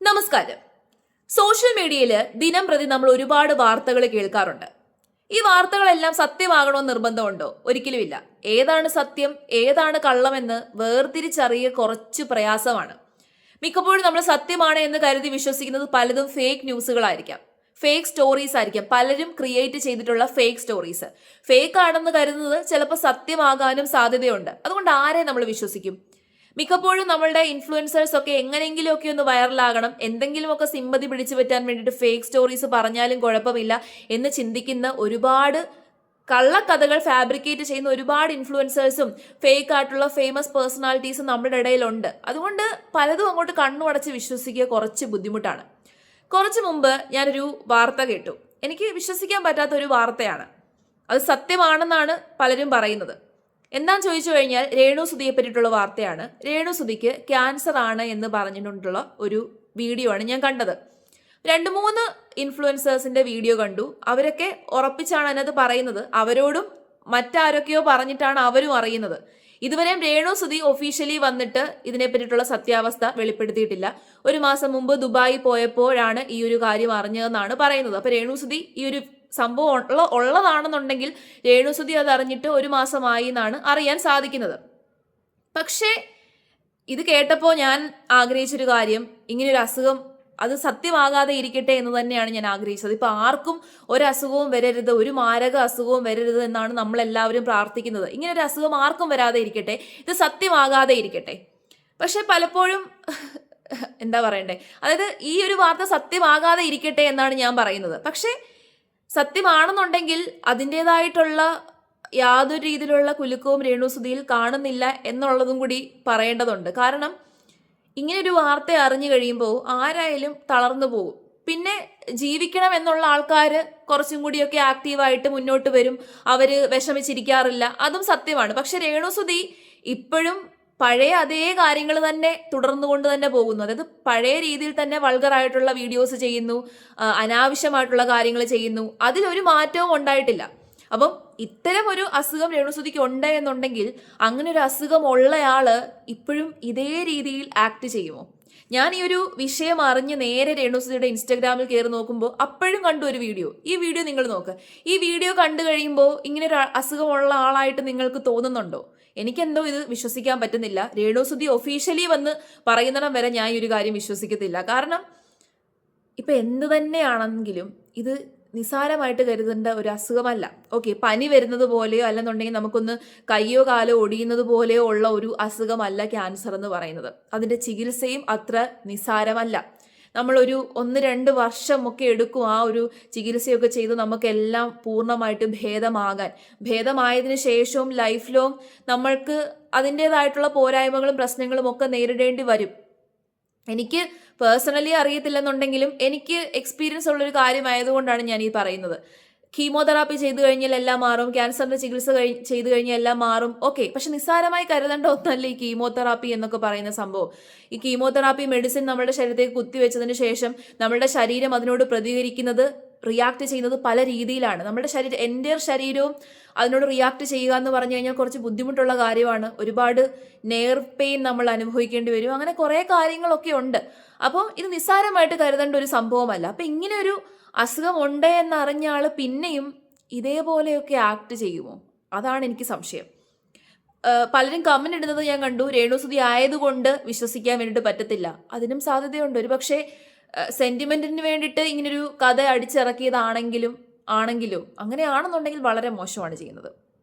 നമസ്കാരം. സോഷ്യൽ മീഡിയയിൽ ദിനം പ്രതി നമ്മൾ ഒരുപാട് വാർത്തകൾ കേൾക്കാറുണ്ട്. ഈ വാർത്തകളെല്ലാം സത്യമാകണമെന്ന് നിർബന്ധമുണ്ടോ? ഒരിക്കലുമില്ല. ഏതാണ് സത്യം ഏതാണ് കള്ളമെന്ന് വേർതിരിച്ചറിയുക കുറച്ച് പ്രയാസമാണ്. മിക്കപ്പോഴും നമ്മൾ സത്യമാണ് എന്ന് കരുതി വിശ്വസിക്കുന്നത് പലതും ഫേക്ക് ന്യൂസുകളായിരിക്കാം, ഫേക്ക് സ്റ്റോറീസ് ആയിരിക്കാം. പലരും ക്രിയേറ്റ് ചെയ്തിട്ടുള്ള ഫേക്ക് സ്റ്റോറീസ് ഫേക്ക് ആണെന്ന് കരുതുന്നത് ചിലപ്പോൾ സത്യമാകാനും സാധ്യതയുണ്ട്. അതുകൊണ്ട് ആരെ നമ്മൾ വിശ്വസിക്കും? മിക്കപ്പോഴും നമ്മളുടെ ഇൻഫ്ലുവൻസേഴ്സ് ഒക്കെ എങ്ങനെയെങ്കിലുമൊക്കെ ഒന്ന് വൈറലാകണം, എന്തെങ്കിലുമൊക്കെ സിമ്പതി പിടിച്ചു പറ്റാൻ വേണ്ടിയിട്ട് ഫേക്ക് സ്റ്റോറീസ് പറഞ്ഞാലും കുഴപ്പമില്ല എന്ന് ചിന്തിക്കുന്ന ഒരുപാട് കള്ളക്കഥകൾ ഫാബ്രിക്കേറ്റ് ചെയ്യുന്ന ഒരുപാട് ഇൻഫ്ലുവൻസേഴ്സും ഫേക്ക് ആയിട്ടുള്ള ഫേമസ് പേഴ്സണാലിറ്റീസും നമ്മുടെ ഇടയിലുണ്ട്. അതുകൊണ്ട് പലതും അങ്ങോട്ട് കണ്ണുടച്ച് വിശ്വസിക്കുക കുറച്ച് ബുദ്ധിമുട്ടാണ്. കുറച്ച് മുമ്പ് ഞാനൊരു വാർത്ത കേട്ടു. എനിക്ക് വിശ്വസിക്കാൻ പറ്റാത്ത ഒരു വാർത്തയാണ്. അത് സത്യമാണെന്നാണ് പലരും പറയുന്നത്. എന്താന്ന് ചോദിച്ചു കഴിഞ്ഞാൽ രേണു സുധിയെ പറ്റിയിട്ടുള്ള വാർത്തയാണ്. രേണു സുധിക്ക് ക്യാൻസർ ആണ് എന്ന് പറഞ്ഞിട്ടുള്ള ഒരു വീഡിയോ ആണ് ഞാൻ കണ്ടത്. 2-3 ഇൻഫ്ലുവൻസേഴ്സിന്റെ വീഡിയോ കണ്ടു. അവരൊക്കെ ഉറപ്പിച്ചാണ് അതിനകത്ത് പറയുന്നത്. അവരോടും മറ്റാരൊക്കെയോ പറഞ്ഞിട്ടാണ് അവരും അറിയുന്നത്. ഇതുവരെയും രേണു സുധി ഒഫീഷ്യലി വന്നിട്ട് ഇതിനെ പറ്റിയിട്ടുള്ള സത്യാവസ്ഥ വെളിപ്പെടുത്തിയിട്ടില്ല. 1 മാസം മുമ്പ് ദുബായി പോയപ്പോഴാണ് ഈ ഒരു കാര്യം അറിഞ്ഞതെന്നാണ് പറയുന്നത്. അപ്പൊ രേണു സുധി ഈ ഒരു സംഭവം ഉള്ളതാണെന്നുണ്ടെങ്കിൽ രേണുസുധി അത് അറിഞ്ഞിട്ട് 1 മാസമായി എന്നാണ് അറിയാൻ സാധിക്കുന്നത്. പക്ഷേ ഇത് കേട്ടപ്പോൾ ഞാൻ ആഗ്രഹിച്ചൊരു കാര്യം, ഇങ്ങനൊരു അസുഖം അത് സത്യമാകാതെ ഇരിക്കട്ടെ എന്ന് തന്നെയാണ് ഞാൻ ആഗ്രഹിച്ചത്. ഇപ്പൊ ആർക്കും ഒരു അസുഖവും വരരുത്, ഒരു മാരക അസുഖവും വരരുത് എന്നാണ് നമ്മളെല്ലാവരും പ്രാർത്ഥിക്കുന്നത്. ഇങ്ങനൊരു അസുഖം ആർക്കും വരാതെ ഇരിക്കട്ടെ, ഇത് സത്യമാകാതെ ഇരിക്കട്ടെ. പക്ഷെ പലപ്പോഴും എന്താ പറയണ്ടേ, അതായത് ഈ ഒരു വാർത്ത സത്യമാകാതെ ഇരിക്കട്ടെ എന്നാണ് ഞാൻ പറയുന്നത്. പക്ഷേ സത്യമാണെന്നുണ്ടെങ്കിൽ അതിൻ്റെതായിട്ടുള്ള യാതൊരു രീതിയിലുള്ള കുലുക്കവും രേണുസുധിയിൽ കാണുന്നില്ല എന്നുള്ളതും കൂടി പറയേണ്ടതുണ്ട്. കാരണം ഇങ്ങനൊരു വാർത്ത അറിഞ്ഞു കഴിയുമ്പോൾ ആരായാലും തളർന്നു പോകും. പിന്നെ ജീവിക്കണം എന്നുള്ള ആൾക്കാർ കുറച്ചും കൂടിയൊക്കെ ആക്റ്റീവായിട്ട് മുന്നോട്ട് വരും. അവര് വിഷമിച്ചിരിക്കാറില്ല, അതും സത്യമാണ്. പക്ഷെ രേണുസുധി ഇപ്പോഴും പഴയ അതേ കാര്യങ്ങൾ തന്നെ തുടർന്നുകൊണ്ട് തന്നെ പോകുന്നു. അതായത് പഴയ രീതിയിൽ തന്നെ വൾഗറായിട്ടുള്ള വീഡിയോസ് ചെയ്യുന്നു, അനാവശ്യമായിട്ടുള്ള കാര്യങ്ങൾ ചെയ്യുന്നു. അതിലൊരു മാറ്റവും ഉണ്ടായിട്ടില്ല. അപ്പം ഇത്തരം ഒരു അസുഖം രേണുസുധിക്ക് ഉണ്ട് എന്നുണ്ടെങ്കിൽ അങ്ങനെ ഒരു അസുഖം ഉള്ളയാള് ഇപ്പോഴും ഇതേ രീതിയിൽ ആക്ട് ചെയ്യുമോ? ഞാൻ ഈ ഒരു വിഷയം അറിഞ്ഞ് നേരെ രേണുസുധിയുടെ ഇൻസ്റ്റാഗ്രാമിൽ കയറി നോക്കുമ്പോൾ അപ്പോഴും കണ്ടു ഒരു വീഡിയോ. ഈ വീഡിയോ നിങ്ങൾ നോക്ക്. ഈ വീഡിയോ കണ്ടു കഴിയുമ്പോൾ ഇങ്ങനെ ഒരു അസുഖമുള്ള ആളായിട്ട് നിങ്ങൾക്ക് തോന്നുന്നുണ്ടോ? എനിക്കെന്തോ ഇത് വിശ്വസിക്കാൻ പറ്റുന്നില്ല. രേണുസുധി ഒഫീഷ്യലി വന്ന് പറയുന്നിടം വരെ ഞാൻ ഈ ഒരു കാര്യം വിശ്വസിക്കത്തില്ല. കാരണം ഇപ്പൊ എന്ത് തന്നെയാണെങ്കിലും ഇത് നിസാരമായിട്ട് കരുതേണ്ട ഒരു അസുഖമല്ല. ഓക്കെ, പനി വരുന്നത് പോലെയോ അല്ലെന്നുണ്ടെങ്കിൽ നമുക്കൊന്ന് കയ്യോ കാലോ ഒടിയുന്നത് പോലെയോ ഉള്ള ഒരു അസുഖമല്ല ക്യാൻസർ എന്ന് പറയുന്നത്. അതിന്റെ ചികിത്സയും അത്ര നിസാരമല്ല. നമ്മളൊരു 1-2 വർഷമൊക്കെ എടുക്കും ആ ഒരു ചികിത്സയൊക്കെ ചെയ്ത് നമുക്കെല്ലാം പൂർണ്ണമായിട്ട് ഭേദമായതിനു ശേഷവും ലൈഫ് ലോങ് നമ്മൾക്ക് അതിൻ്റെതായിട്ടുള്ള പോരായ്മകളും പ്രശ്നങ്ങളും ഒക്കെ നേരിടേണ്ടി വരും. എനിക്ക് പേഴ്സണലി അറിയത്തില്ലെന്നുണ്ടെങ്കിലും എനിക്ക് എക്സ്പീരിയൻസ് ഉള്ളൊരു കാര്യമായതുകൊണ്ടാണ് ഞാൻ ഈ പറയുന്നത്. കീമോതെറാപ്പി ചെയ്തു കഴിഞ്ഞാൽ എല്ലാം മാറും, ക്യാൻസറിന്റെ ചികിത്സ ചെയ്തു കഴിഞ്ഞാൽ എല്ലാം മാറും. ഓക്കെ, പക്ഷെ നിസ്സാരമായി കരുതേണ്ട ഒന്നല്ല ഈ കീമോതെറാപ്പി എന്നൊക്കെ പറയുന്ന സംഭവം. ഈ കീമോതെറാപ്പി മെഡിസിൻ നമ്മുടെ ശരീരത്തേക്ക് കുത്തിവെച്ചതിന് ശേഷം നമ്മുടെ ശരീരം അതിനോട് പ്രതികരിക്കുന്നത്, റിയാക്ട് ചെയ്യുന്നത് പല രീതിയിലാണ്. നമ്മുടെ എൻ്റെ ശരീരവും അതിനോട് റിയാക്ട് ചെയ്യുക എന്ന് പറഞ്ഞു കഴിഞ്ഞാൽ കുറച്ച് ബുദ്ധിമുട്ടുള്ള കാര്യമാണ്. ഒരുപാട് നെർവ് പെയിൻ നമ്മൾ അനുഭവിക്കേണ്ടി വരും. അങ്ങനെ കുറേ കാര്യങ്ങളൊക്കെ ഉണ്ട്. അപ്പോൾ ഇത് നിസ്സാരമായിട്ട് കരുതേണ്ട ഒരു സംഭവമല്ല. അപ്പം ഇങ്ങനെ ഒരു അസുഖം ഉണ്ട് എന്നറിഞ്ഞ ആള് പിന്നെയും ഇതേപോലെയൊക്കെ ആക്ട് ചെയ്യുമോ? അതാണ് എനിക്ക് സംശയം. പലരും കമന്റ് ഇടുന്നത് ഞാൻ കണ്ടു, രേണുസുധി ആയതുകൊണ്ട് വിശ്വസിക്കാൻ വേണ്ടിയിട്ട് പറ്റത്തില്ല. അതിനും സാധ്യതയുണ്ട്. ഒരു പക്ഷേ സെന്റിമെന്റിന് വേണ്ടിയിട്ട് ഇങ്ങനൊരു കഥ അടിച്ചിറക്കിയതാണെങ്കിലും അങ്ങനെയാണെന്നുണ്ടെങ്കിൽ വളരെ മോശമാണ് ചെയ്യുന്നത്.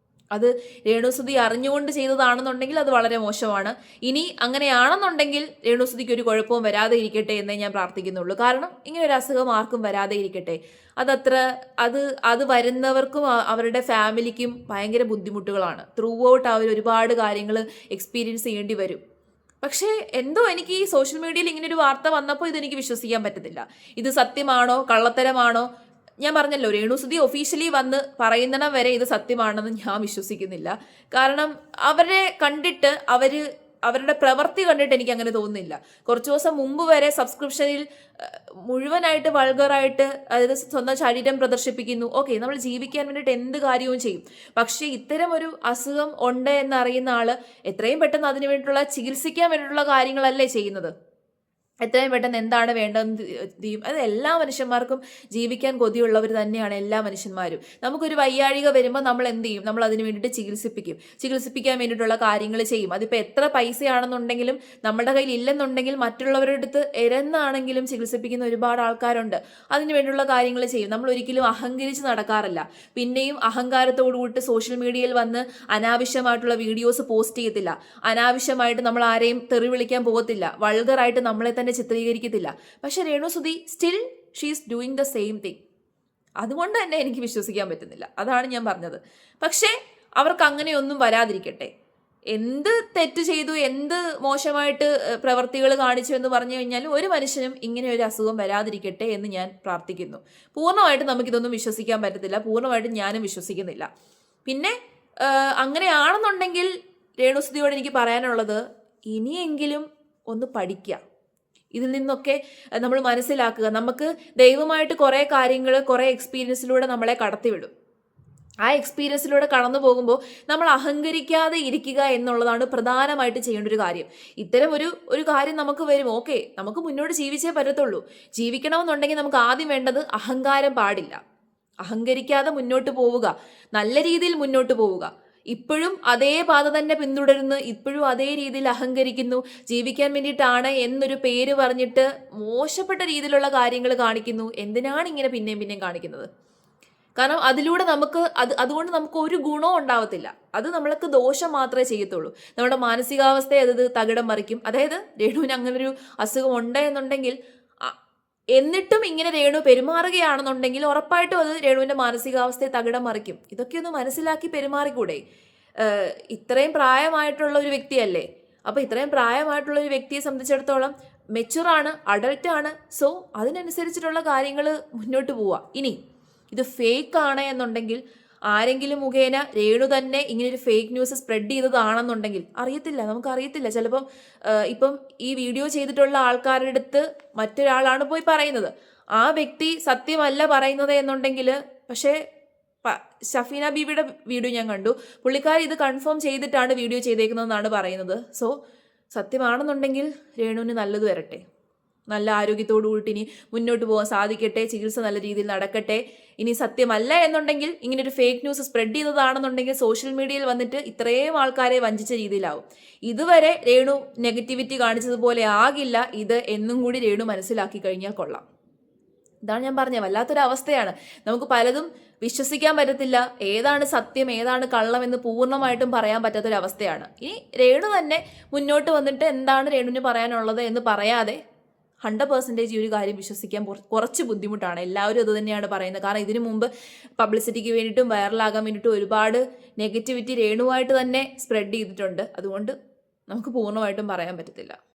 അത് രേണുസുധി അറിഞ്ഞുകൊണ്ട് ചെയ്തതാണെന്നുണ്ടെങ്കിൽ അത് വളരെ മോശമാണ്. ഇനി അങ്ങനെയാണെന്നുണ്ടെങ്കിൽ രേണുസുധിക്ക് ഒരു കുഴപ്പവും വരാതെ ഇരിക്കട്ടെ എന്നേ ഞാൻ പ്രാർത്ഥിക്കുന്നുള്ളൂ. കാരണം ഇങ്ങനെ ഒരു അസുഖം ആർക്കും വരാതെ ഇരിക്കട്ടെ. അത് വരുന്നവർക്കും അവരുടെ ഫാമിലിക്കും ഭയങ്കര ബുദ്ധിമുട്ടുകളാണ്. ത്രൂ ഔട്ട് അവർ ഒരുപാട് കാര്യങ്ങൾ എക്സ്പീരിയൻസ് ചെയ്യേണ്ടി വരും. പക്ഷേ എന്തോ എനിക്ക് ഈ സോഷ്യൽ മീഡിയയിൽ ഇങ്ങനെ ഒരു വാർത്ത വന്നപ്പോൾ ഇതെനിക്ക് വിശ്വസിക്കാൻ പറ്റത്തില്ല. ഇത് സത്യമാണോ കള്ളത്തരമാണോ? ഞാൻ പറഞ്ഞല്ലോ, രേണുസുധി ഒഫീഷ്യലി വന്ന് പറയുന്നിടം വരെ ഇത് സത്യമാണെന്ന് ഞാൻ വിശ്വസിക്കുന്നില്ല. കാരണം അവരെ കണ്ടിട്ട് അവരുടെ പ്രവൃത്തി കണ്ടിട്ട് എനിക്ക് അങ്ങനെ തോന്നുന്നില്ല. കുറച്ച് ദിവസം മുമ്പ് വരെ സബ്സ്ക്രിപ്ഷനിൽ മുഴുവനായിട്ട് വൾഗറായിട്ട്, അതായത് സ്വന്തം ശരീരം പ്രദർശിപ്പിക്കുന്നു. ഓക്കെ, നമ്മൾ ജീവിക്കാൻ വേണ്ടിയിട്ട് എന്ത് കാര്യവും ചെയ്യും. പക്ഷേ ഇത്തരം ഒരു അസുഖം ഉണ്ട് എന്നറിയുന്ന ആള് എത്രയും പെട്ടെന്ന് അതിനു വേണ്ടിയിട്ടുള്ള ചികിത്സിക്കാൻ വേണ്ടിയിട്ടുള്ള കാര്യങ്ങളല്ലേ ചെയ്യുന്നത്. എത്രയും പെട്ടെന്ന് എന്താണ് വേണ്ടതെന്ന് ചെയ്യും. അത് എല്ലാ മനുഷ്യന്മാർക്കും ജീവിക്കാൻ കൊതിയുള്ളവർ തന്നെയാണ് എല്ലാ മനുഷ്യന്മാരും. നമുക്കൊരു വയ്യാഴിക വരുമ്പോൾ നമ്മൾ എന്ത് ചെയ്യും? നമ്മൾ അതിന് വേണ്ടിയിട്ട് ചികിത്സിപ്പിക്കാൻ വേണ്ടിയിട്ടുള്ള കാര്യങ്ങൾ ചെയ്യും. അതിപ്പോൾ എത്ര പൈസയാണെന്നുണ്ടെങ്കിലും നമ്മുടെ കയ്യിൽ ഇല്ലെന്നുണ്ടെങ്കിൽ മറ്റുള്ളവരുടെ അടുത്ത് എരന്നാണെങ്കിലും ചികിത്സിപ്പിക്കുന്ന ഒരുപാട് ആൾക്കാരുണ്ട്. അതിന് വേണ്ടിയുള്ള കാര്യങ്ങൾ ചെയ്യും. നമ്മൾ ഒരിക്കലും അഹങ്കരിച്ച് നടക്കാറില്ല. പിന്നെയും അഹങ്കാരത്തോടു കൂടി സോഷ്യൽ മീഡിയയിൽ വന്ന് അനാവശ്യമായിട്ടുള്ള വീഡിയോസ് പോസ്റ്റ് ചെയ്യത്തില്ല. അനാവശ്യമായിട്ട് നമ്മൾ ആരെയും തെറി വിളിക്കാൻ പോകത്തില്ല. വൾഗറായിട്ട് നമ്മളെ തന്നെ ചിത്രീകരിക്കത്തില്ല. പക്ഷെ രേണുസുതി still she's doing the same thing. അതുകൊണ്ട് തന്നെ എനിക്ക് വിശ്വസിക്കാൻ പറ്റുന്നില്ല. അതാണ് ഞാൻ പറഞ്ഞത്. പക്ഷേ അവർക്ക് അങ്ങനെയൊന്നും വരാതിരിക്കട്ടെ. എന്ത് തെറ്റ് ചെയ്തു, എന്ത് മോശമായിട്ട് പ്രവർത്തികൾ കാണിച്ചു എന്ന് പറഞ്ഞു കഴിഞ്ഞാൽ ഒരു മനുഷ്യനും ഇങ്ങനെ ഒരു അസുഖം വരാതിരിക്കട്ടെ എന്ന് ഞാൻ പ്രാർത്ഥിക്കുന്നു. പൂർണ്ണമായിട്ട് നമുക്കിതൊന്നും വിശ്വസിക്കാൻ പറ്റത്തില്ല. പൂർണ്ണമായിട്ടും ഞാനും വിശ്വസിക്കുന്നില്ല. പിന്നെ അങ്ങനെയാണെന്നുണ്ടെങ്കിൽ രേണുസുതിയോട് എനിക്ക് പറയാനുള്ളത്, ഇനിയെങ്കിലും ഒന്ന് പഠിക്കുക. ഇതിൽ നിന്നൊക്കെ നമ്മൾ മനസ്സിലാക്കുക. നമുക്ക് ദൈവമായിട്ട് കുറേ കാര്യങ്ങൾ കുറേ എക്സ്പീരിയൻസിലൂടെ നമ്മളെ കടത്തിവിടും. ആ എക്സ്പീരിയൻസിലൂടെ കടന്നു പോകുമ്പോൾ നമ്മൾ അഹങ്കരിക്കാതെ ഇരിക്കുക എന്നുള്ളതാണ് പ്രധാനമായിട്ട് ചെയ്യേണ്ട ഒരു കാര്യം. ഇത്തരം ഒരു കാര്യം നമുക്ക് വരും, ഓക്കെ, നമുക്ക് മുന്നോട്ട് ജീവിച്ചേ പറ്റത്തുള്ളൂ. ജീവിക്കണമെന്നുണ്ടെങ്കിൽ നമുക്ക് ആദ്യം വേണ്ടത് അഹങ്കാരം പാടില്ല. അഹങ്കരിക്കാതെ മുന്നോട്ട് പോവുക, നല്ല രീതിയിൽ മുന്നോട്ട് പോവുക. ഇപ്പോഴും അതേ പാത തന്നെ പിന്തുടരുന്നു, ഇപ്പോഴും അതേ രീതിയിൽ അഹങ്കരിക്കുന്നു, ജീവിക്കാൻ വേണ്ടിയിട്ടാണ് എന്നൊരു പേര് പറഞ്ഞിട്ട് മോശപ്പെട്ട രീതിയിലുള്ള കാര്യങ്ങൾ കാണിക്കുന്നു. എന്തിനാണ് ഇങ്ങനെ പിന്നെയും കാണിക്കുന്നത്? കാരണം അതിലൂടെ അതുകൊണ്ട് നമുക്ക് ഒരു ഗുണവും ഉണ്ടാവത്തില്ല. അത് നമ്മൾക്ക് ദോഷം മാത്രമേ ചെയ്യത്തുള്ളൂ. നമ്മുടെ മാനസികാവസ്ഥയെ അത് തകിടം മറിക്കും. അതായത് രേണുവിന് അങ്ങനൊരു അസുഖം ഉണ്ട് എന്നുണ്ടെങ്കിൽ, എന്നിട്ടും ഇങ്ങനെ രേണു പെരുമാറുകയാണെന്നുണ്ടെങ്കിൽ ഉറപ്പായിട്ടും അത് രേണുവിൻ്റെ മാനസികാവസ്ഥയെ തകിടം മറിക്കും. ഇതൊക്കെ ഒന്ന് മനസ്സിലാക്കി പെരുമാറിക്കൂടെ? ഇത്രയും പ്രായമായിട്ടുള്ള ഒരു വ്യക്തിയല്ലേ. അപ്പോൾ ഇത്രയും പ്രായമായിട്ടുള്ള ഒരു വ്യക്തിയെ സംബന്ധിച്ചിടത്തോളം മെച്ചുറാണ്, അഡൾട്ടാണ്. സോ അതിനനുസരിച്ചിട്ടുള്ള കാര്യങ്ങൾ മുന്നോട്ട് പോവുക. ഇനി ഇത് ഫേക്ക് ആണ് എന്നുണ്ടെങ്കിൽ, ആരെങ്കിലും മുഖേന രേണു തന്നെ ഇങ്ങനൊരു ഫേക്ക് ന്യൂസ് സ്പ്രെഡ് ചെയ്തതാണെന്നുണ്ടെങ്കിൽ നമുക്കറിയത്തില്ല. ചിലപ്പം ഇപ്പം ഈ വീഡിയോ ചെയ്തിട്ടുള്ള ആൾക്കാരുടെ അടുത്ത് മറ്റൊരാളാണ് പോയി പറയുന്നത്. ആ വ്യക്തി സത്യമല്ല പറയുന്നത് എന്നുണ്ടെങ്കിൽ, പക്ഷേ ഷഫീന ബീവിയുടെ വീഡിയോ ഞാൻ കണ്ടു, പുള്ളിക്കാരി ഇത് കൺഫേം ചെയ്തിട്ടാണ് വീഡിയോ ചെയ്തേക്കുന്നതെന്നാണ് പറയുന്നത്. സോ സത്യമാണെന്നുണ്ടെങ്കിൽ രേണുവിന് നല്ലത് വരട്ടെ, നല്ല ആരോഗ്യത്തോടു കൂടി ഇനി മുന്നോട്ട് പോകാൻ സാധിക്കട്ടെ, ചികിത്സ നല്ല രീതിയിൽ നടക്കട്ടെ. ഇനി സത്യമല്ല എന്നുണ്ടെങ്കിൽ, ഇങ്ങനെ ഒരു ഫേക്ക് ന്യൂസ് സ്പ്രെഡ് ചെയ്തതാണെന്നുണ്ടെങ്കിൽ സോഷ്യൽ മീഡിയയിൽ വന്നിട്ട് ഇത്രയും ആൾക്കാരെ വഞ്ചിച്ച രീതിയിലാവും. ഇതുവരെ രേണു നെഗറ്റിവിറ്റി കാണിച്ചതുപോലെ ആകില്ല ഇത് എന്നും കൂടി രേണു മനസ്സിലാക്കി കഴിഞ്ഞാൽ കൊള്ളാം. ഇതാണ് ഞാൻ പറഞ്ഞത്. വല്ലാത്തൊരവസ്ഥയാണ്. നമുക്ക് പലതും വിശ്വസിക്കാൻ പറ്റത്തില്ല. ഏതാണ് സത്യം ഏതാണ് കള്ളം എന്ന് പൂർണ്ണമായിട്ടും പറയാൻ പറ്റാത്തൊരവസ്ഥയാണ്. ഇനി രേണു തന്നെ മുന്നോട്ട് വന്നിട്ട് എന്താണ് രേണുവിന് പറയാനുള്ളത് എന്ന് പറയാതെ 100% ഈ ഒരു കാര്യം വിശ്വസിക്കാൻ കുറച്ച് ബുദ്ധിമുട്ടാണ്. എല്ലാവരും അത് തന്നെയാണ് പറയുന്നത്. കാരണം ഇതിനു മുമ്പ് പബ്ലിസിറ്റിക്ക് വേണ്ടിയിട്ടും വൈറലാകാൻ വേണ്ടിയിട്ടും ഒരുപാട് നെഗറ്റിവിറ്റി രേണുവായിട്ട് തന്നെ സ്പ്രെഡ് ചെയ്തിട്ടുണ്ട്. അതുകൊണ്ട് നമുക്ക് പൂർണ്ണമായിട്ടും പറയാൻ പറ്റത്തില്ല.